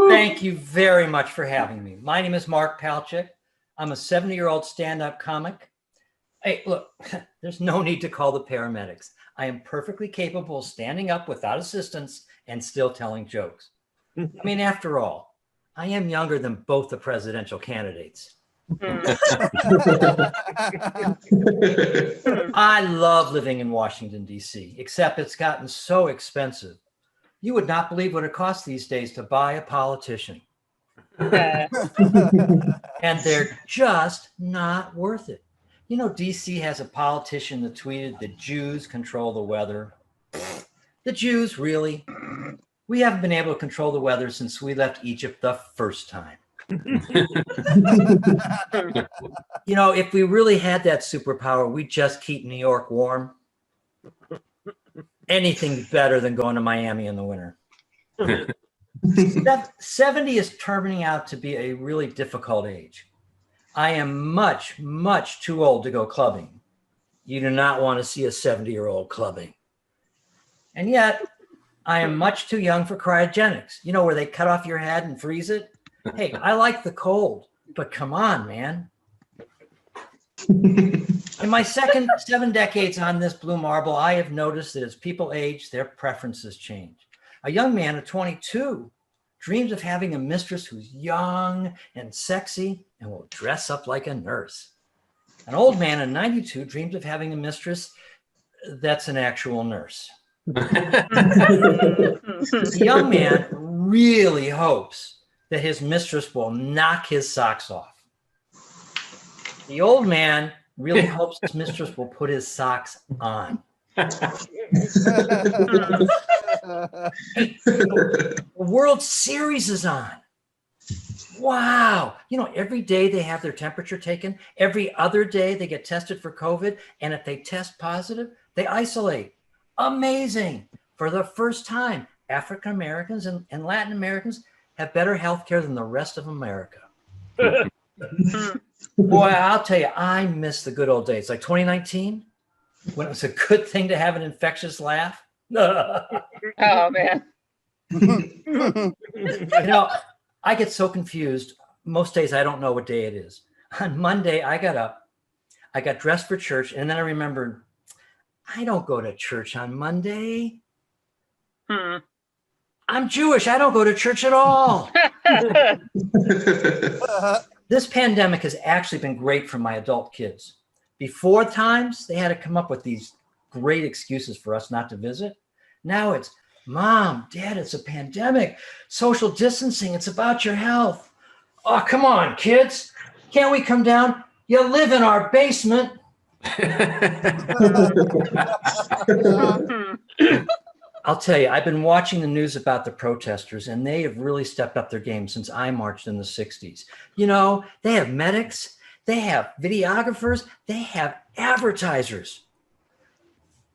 Thank you very much for having me. My name is Mark Palchik. I'm a 70-year-old stand-up comic. Hey, look, there's no need to call the paramedics. I am perfectly capable of standing up without assistance and still telling jokes. I mean, after all, I am younger than both the presidential candidates. I love living in Washington, D.C., except it's gotten so expensive. You would not believe what it costs these days to buy a politician. And they're just not worth it. You know, DC has a politician that tweeted, "The Jews control the weather." The Jews, really? We haven't been able to control the weather since we left Egypt the first time. You know, if we really had that superpower, we'd just keep New York warm. Anything better than going to Miami in the winter. 70 is turning out to be a really difficult age. I am much, much too old to go clubbing. You do not want to see a 70-year-old clubbing. And yet, I am much too young for cryogenics. You know, where they cut off your head and freeze it? Hey, I like the cold, but come on, man. In my second 7 decades on this blue marble, I have noticed that as people age, their preferences change. A young man of 22 dreams of having a mistress who's young and sexy and will dress up like a nurse. An old man of 92 dreams of having a mistress that's an actual nurse. The young man really hopes that his mistress will knock his socks off. The old man really hopes his mistress will put his socks on. The World Series is on. Wow. You know, every day they have their temperature taken. Every other day they get tested for COVID. And if they test positive, they isolate. Amazing. For the first time, African Americans and Latin Americans have better health care than the rest of America. Boy, I'll tell you, I miss the good old days. Like 2019, when it was a good thing to have an infectious laugh. Oh, man. You know, I get so confused. Most days I don't know what day it is. On Monday, I got up, I got dressed for church, and then I remembered, I don't go to church on Monday. I'm Jewish. I don't go to church at all. This pandemic has actually been great for my adult kids. Before times, they had to come up with these great excuses for us not to visit. Now it's, Mom, Dad, it's a pandemic. Social distancing, it's about your health. Oh, come on, kids. Can't we come down? You live in our basement. I'll tell you, I've been watching the news about the protesters, and they have really stepped up their game since I marched in the 60s. You know, they have medics, they have videographers, they have advertisers.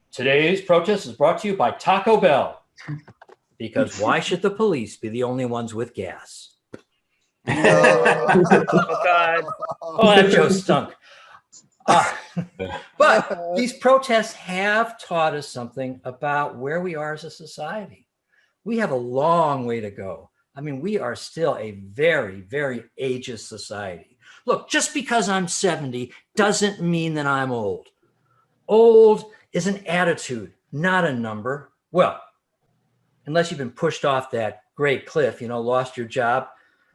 Today's protest is brought to you by Taco Bell. Because why should the police be the only ones with gas? Oh, God. Oh, that joke stunk. But these protests have taught us something about where we are as a society. We have a long way to go. I mean, we are still a very, very ageist society. Look, just because I'm 70 doesn't mean that I'm old. Old is an attitude, not a number. Well, unless you've been pushed off that great cliff, you know, lost your job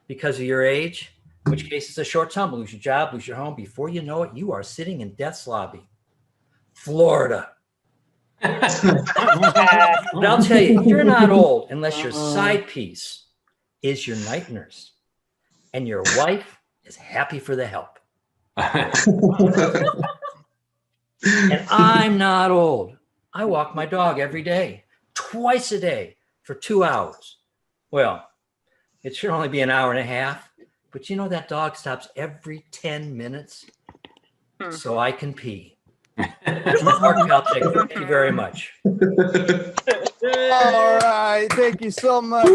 because of your age, in which case it's a short tumble, lose your job, lose your home. Before you know it, you are sitting in death's lobby. Florida. But I'll tell you, you're not old unless your side piece is your night nurse and your wife is happy for the help. And I'm not old. I walk my dog every day, twice a day for 2 hours. Well, it should only be an hour and a half, but you know that dog stops every 10 minutes so I can pee. Mark Palchik, thank you very much. All right. Thank you so much.